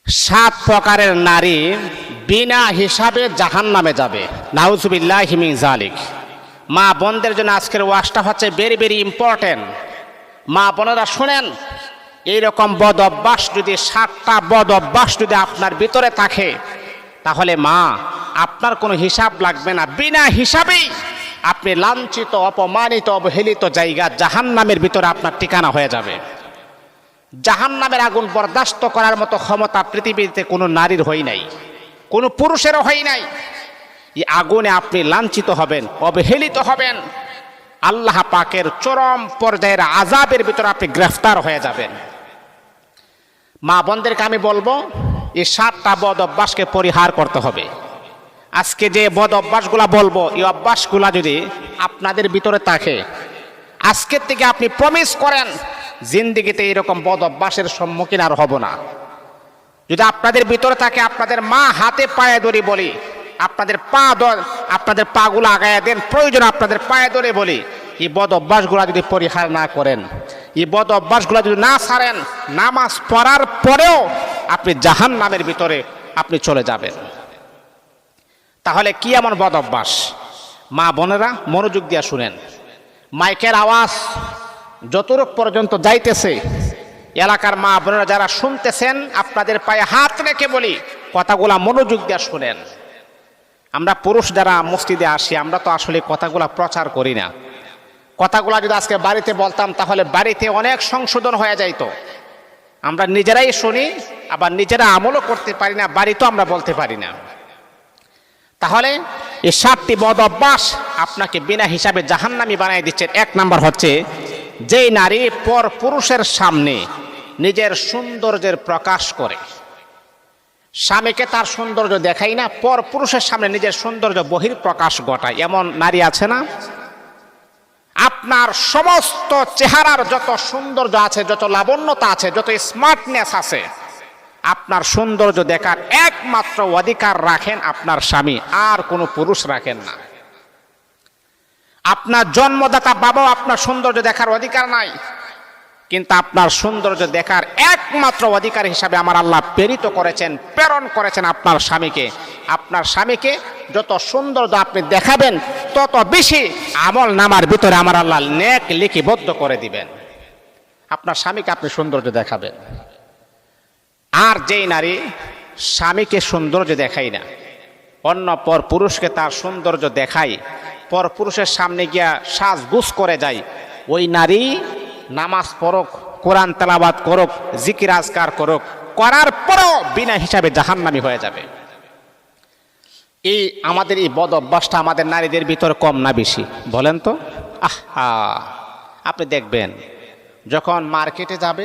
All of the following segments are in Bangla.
সাত প্রকারের নারী বিনা হিসাবে জাহান্নামে যাবে। নাউজুবিল্লাহি মিন যালিক। মা বোনদের জন্য আজকের ওয়াজটা হচ্ছে ভেরি ভেরি ইম্পর্টেন্ট। মা বোনেরা শুনেন, এইরকম বদ অভ্যাস যদি 7টা বদ অভ্যাস যদি আপনার ভিতরে থাকে, তাহলে মা আপনার কোনো হিসাব লাগবে না। বিনা হিসাবেই আপনি লাঞ্ছিত, অপমানিত, অবহেলিত জায়গা জাহান্নামের ভিতরে আপনার ঠিকানা হয়ে যাবে। জাহান্নামের আগুন বরদাস্ত করার মতো ক্ষমতা পৃথিবীতে কোনো নারীর হয় নাই, কোনো পুরুষেরও হয় নাই। এই আগুনে আপনি লাঞ্ছিত হবেন, অবহেলিত হবেন, আল্লাহ পাকের চরম পর্যায়ের আযাবের ভিতরে আপনি গ্রেফতার হয়ে যাবেন। মা বোনদেরকে আমি বলবো, এই 7টা বদ অভ্যাসকে পরিহার করতে হবে। আজকে যে বদ অভ্যাসগুলা বলবো, এই অভ্যাসগুলা যদি আপনাদের ভিতরে থাকে, আজকের থেকে আপনি প্রমিস করেন জিন্দেগিতে এরকম বদ অভ্যাসের সম্মুখীন আর হব না। যদি আপনাদের ভিতরে থাকে, আপনাদের মা হাতে পায়ে ধরে বলি, আপনাদের পাগুলো আগায়া দেন, প্রয়োজন আপনাদের পায়ে ধরে বলি, এই বদ অভ্যাসগুলা যদি পরিহার না করেন, এই বদ অভ্যাসগুলা যদি না ছাড়েন, নামাজ পড়ার পরেও আপনি জাহান্নামের ভিতরে আপনি চলে যাবেন। তাহলে কি এমন বদ অভ্যাস? মা বোনেরা মনোযোগ দিয়া শুনেন। মাইকের আওয়াজ যতটুক পর্যন্ত যাইতেছে, এলাকার মা বোনেরা যারা শুনতেছেন, আপনাদের পায়ে হাত রেখে বলি, কথাগুলা মনোযোগ দিয়া শুনেন। আমরা পুরুষ যারা মসজিদে আসি, আমরা তো আসলে কথাগুলা প্রচার করি না। কথাগুলা যদি আজকে বাড়িতে বলতাম, তাহলে বাড়িতে অনেক সংশোধন হয়ে যাইতো। আমরা নিজেরাই শুনি, আবার নিজেরা আমলও করতে পারি না, বাড়িতেও আমরা বলতে পারি না। তাহলে এই 7টি বদ অভ্যাস আপনাকে বিনা হিসাবে জাহান্নামী বানিয়ে দিচ্ছেন। 1 নাম্বার হচ্ছে, যেই নারী পর পুরুষের সামনে নিজের সৌন্দর্যের প্রকাশ করে। স্বামীকে তার সৌন্দর্য দেখাই না, পর পুরুষের সামনে নিজের সৌন্দর্য বহির প্রকাশ ঘটায়, এমন নারী আছে না? আপনার সমস্ত চেহারার যত সৌন্দর্য আছে, যত লাবণ্যতা আছে, যত স্মার্টনেস আছে, আপনার সৌন্দর্য দেখার একমাত্র অধিকার রাখেন আপনার স্বামী, আর কোনো পুরুষ রাখেন না। আপনার জন্মদাতা বাবাও আপনার সৌন্দর্য দেখার অধিকার নাই, কিন্তু আপনার সৌন্দর্য দেখার একমাত্র অধিকার হিসাবে আমার আল্লাহ প্রেরণ করেছেন আপনার স্বামীকে। আপনার স্বামীকে যত সৌন্দর্য আপনি দেখাবেন, তত বেশি আমল নামার ভিতরে আমার আল্লাহ নেক লিপিবদ্ধ করে দিবেন। আপনার স্বামীকে আপনি সৌন্দর্য দেখাবেন। আর যেই নারী স্বামীকে সৌন্দর্য দেখাই না, অন্য পর পুরুষকে তার সৌন্দর্য দেখাই, পর পুরুষের সামনে গিয়া সাজগুজ করে যায়, ওই নারী নামাজ পড়ুক, কোরআন তেলাওয়াত করুক, জিকির আজকার করুক, করার পরেও বিনা হিসাবে জাহান্নামী হয়ে যাবে। আমাদের এই বদ অভ্যাসটা আমাদের নারীদের ভিতরে কম না বেশি বলেন তো? আপনি দেখবেন, যখন মার্কেটে যাবে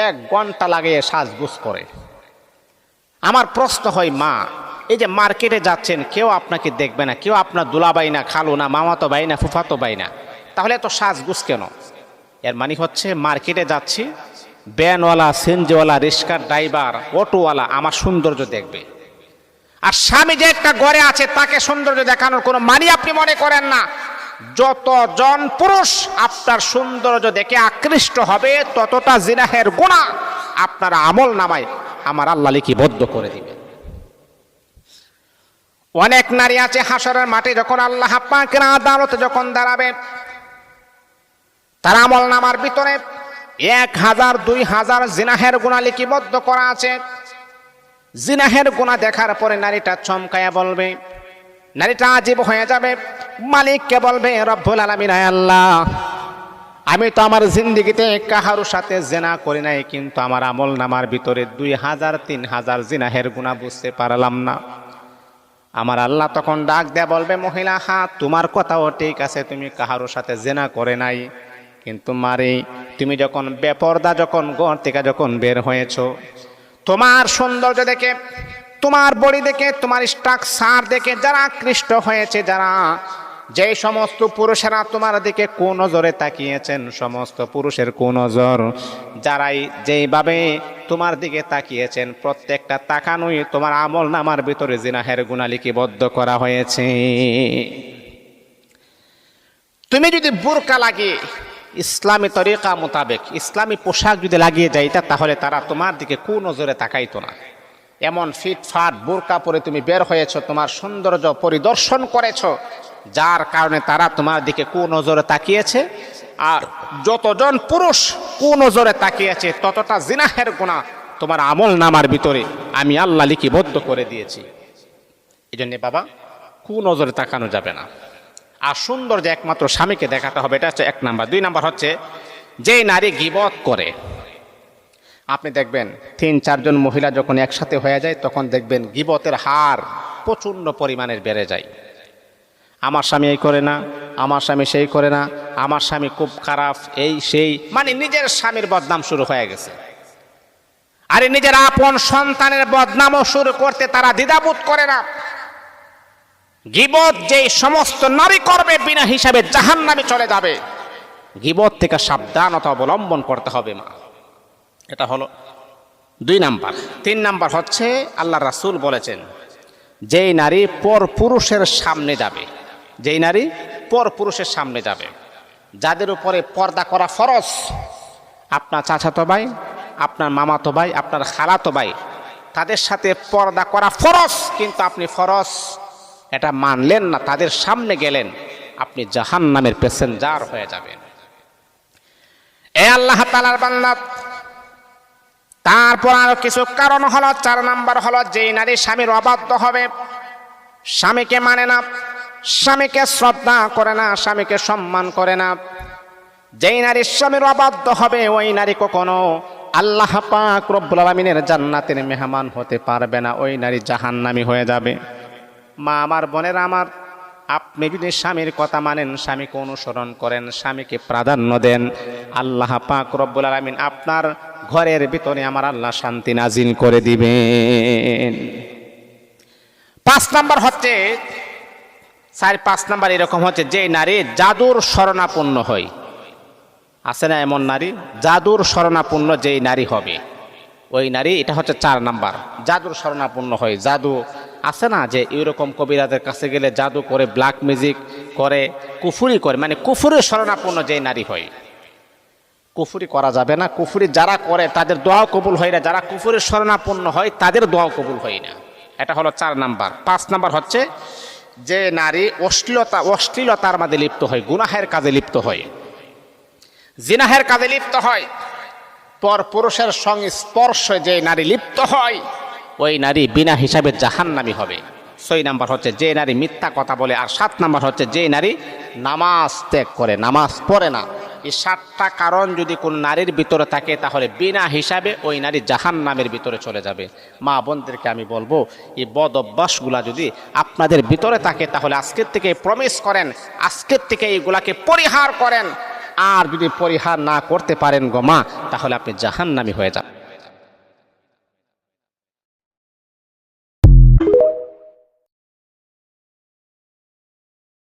1 ঘন্টা লাগে সাজগুজ করে। আমার প্রশ্ন হয়, মা এই যে মার্কেটে যাচ্ছেন, কেউ আপনাকে দেখবে না, কেউ আপনার দুলাভাই না, খালু না, মামাতো ভাই না, ফুফাতো ভাই না, তাহলে এত সাজগুজ কেন? এর মানে হচ্ছে, মার্কেটে যাচ্ছি, ভ্যানওয়ালা, সিএনজিওয়ালা, রিক্সার ড্রাইভার, অটোওয়ালা আমার সৌন্দর্য দেখবে। আর স্বামী যে একটা ঘরে আছে, তাকে সৌন্দর্য দেখানোর কোনো মানে আপনি মনে করেন না। যতজন পুরুষ আপনার সৌন্দর্য দেখে আকৃষ্ট হবে, ততটা জিনাহের গুনাহ আপনার আমল নামায় আমার আল্লাহ লিপিবদ্ধ করে দিবে। অনেক নারী আছে, হাসরের মাঠে যখন আল্লাহ পাকের আদালতে যখন দাঁড়াবে, তার আমল নামার ভিতরে 1000 2000 জিনাহের গুনাহ লিপিবদ্ধ করা আছে। জিনাহের গুনাহ দেখার পরে নারীটা চমকায়া বলবে, নারীটা আজীব হয়ে যাবে, মালিককে বলবে, রব্বুল আলামিন, আল্লাহ আমি তো আমার জিন্দেগিতে কাহারুর সাথে জিনা করি নাই, কিন্তু আমার আমল নামার ভিতরে 2000 3000 জিনাহের গুনাহ বুঝতে পারলাম না। আমার আল্লাহ তখন ডাক দেয়া বলবে, মহিলা, তোমার কথাও ঠিক আছে, তুমি কাহারুর সাথে জিনা করে নাই, কিন্তু মারে তুমি যখন বেপরদা, যখন ঘর থেকে যখন বের হয়েছো, তোমার সৌন্দর্য দেখে, তোমার বডি দেখে, তোমার স্ট্রাকচার দেখে যারা আকৃষ্ট হয়েছে, যে সমস্ত পুরুষেরা তোমার দিকে কুনজরে তাকিয়েছেন, সমস্ত পুরুষের কুনজর, যারাই যেইভাবে তোমার দিকে তাকিয়েছেন, প্রত্যেকটা তাকানোই তোমার আমল নামার ভিতরে জিনাহের গুনাহ লিপিবদ্ধ করা হয়েছে। তুমি যদি বোরকা লাগিয়ে ইসলামী তরিকা মোতাবেক ইসলামী পোশাক যদি লাগিয়ে যাইতা, তাহলে তারা তোমার দিকে কুনজরে তাকাইতো না। এমন ফিটফাট বোরকা পরে তুমি বের হয়েছো, তোমার সৌন্দর্য পরিদর্শন করেছো, যার কারণে তারা তোমার দিকে কুনজরে তাকিয়েছে। আর যতজন পুরুষ কুনজরে তাকিয়েছে ততটা জিনাহের গুনাহ তোমার আমল নামার ভিতরে আমি আল্লাহ লিপিবদ্ধ করে দিয়েছি। এই জন্যে বাবা কুনজরে তাকানো যাবে না। আর সুন্দর যে একমাত্র স্বামীকে দেখাতে হবে, এটা হচ্ছে 1 নাম্বার। 2 নাম্বার হচ্ছে যে নারী গীবত করে, আপনি দেখবেন 3-4 জন মহিলা যখন একসাথে হয়ে যায় তখন দেখবেন গীবতের হার প্রচণ্ড পরিমাণের বেড়ে যায়। আমার স্বামী এই করে না, আমার স্বামী সেই করে না, আমার স্বামী খুব খারাপ, এই সেই, মানে নিজের স্বামীর বদনাম শুরু হয়ে গেছে। আরে নিজের আপন সন্তানের বদনামও শুরু করতে তারা দ্বিধাবোধ করে না। গীবত যে সমস্ত নারী করবে বিনা হিসাবে জাহান্নামে চলে যাবে। গীবত থেকে সাবধানতা অবলম্বন করতে হবে মা। এটা হলো 2 নাম্বার। 3 নাম্বার হচ্ছে আল্লাহ রাসূল বলেছেন যেই নারী পর পুরুষের সামনে যাবে, যেই নারী পর পুরুষের সামনে যাবে, যাদের উপরে পর্দা করা ফরজ, আপনার চাচাতো ভাই, আপনার মামাতো ভাই, আপনার খালাতো ভাই, তাদের সাথে পর্দা করা ফরজ, কিন্তু আপনি ফরজ এটা মানলেন না, তাদের সামনে গেলেন, আপনি জাহান্নামের প্যাসেঞ্জার হয়ে যাবেন। এ আল্লাহ তাআলার বান্দা, তারপর আরো কিছু কারণ হলো। 4 নাম্বার হলো যেই নারী স্বামীর অবাধ্য হবে, স্বামীকে মানে না, স্বামীকে শ্রদ্ধা করে না, স্বামীকে সম্মান করে না, যেই নারী স্বামীর অবাধ্য হবে ওই নারী কখনো আল্লাহ পাক রব্বুল আলামিনের জান্নাতের মেহমান হতে পারবে না, ওই নারী জাহান্নামী হয়ে যাবে। মা আমার, বোনেরা আমার, আপনি যদি স্বামীর কথা মানেন, স্বামীকে অনুসরণ করেন, স্বামীকে প্রাধান্য দেন, আল্লাহ পাক রব্বুল আলামিন আপনার ঘরের ভিতরে আমার আল্লাহ শান্তি নাজিল করে দিবেন। 5 নাম্বার হচ্ছে 4-5 নাম্বার এরকম হচ্ছে যে নারী জাদুর শরণাপন্ন হয়। আছে না এমন নারী? জাদুর শরণাপন্ন যেই নারী হবে ওই নারী, এটা হচ্ছে 4 নাম্বার, জাদুর শরণাপন্ন হয়। জাদু আছে না যে এরকম কবিরাজের কাছে গেলে জাদু করে, ব্ল্যাক ম্যাজিক করে, কুফুরি করে, মানে কুফুরের শরণাপন্ন যেই নারী হয়। কুফুরি করা যাবে না, কুফুরি যারা করে তাদের দোয়াও কবুল হয় না, যারা কুফুরের শরণাপন্ন হয় তাদের দোয়াও কবুল হয় না। এটা হলো 4 নাম্বার। 5 নাম্বার হচ্ছে যে নারী অশ্লীলতার মধ্যে লিপ্ত হয়, গুনাহের কাজে লিপ্ত হয়, জিনাহের কাজে লিপ্ত হয়, পর পুরুষের সঙ্গে স্পর্শে যে নারী লিপ্ত হয় ওই নারী বিনা হিসাবে জাহান্নামী হবে। 6 নাম্বার হচ্ছে যে নারী মিথ্যা কথা বলে। আর 7 নাম্বার হচ্ছে যে নারী নামাজ ত্যাগ করে, নামাজ পড়ে না। এই 7টা কারণ যদি কোন নারীর ভিতরে থাকে তাহলে বিনা হিসাবে ওই নারী জাহান্নামের ভিতরে চলে যাবে। মা বোনদেরকে আমি বলবো, এই বদ অভ্যাসগুলা যদি আপনাদের ভিতরে থাকে তাহলে আজকের থেকে প্রমিস করেন, আজকের থেকে এইগুলাকে পরিহার করেন। আর যদি পরিহার না করতে পারেন গো মা, তাহলে আপনি জাহান্নামী হয়ে যাবেন।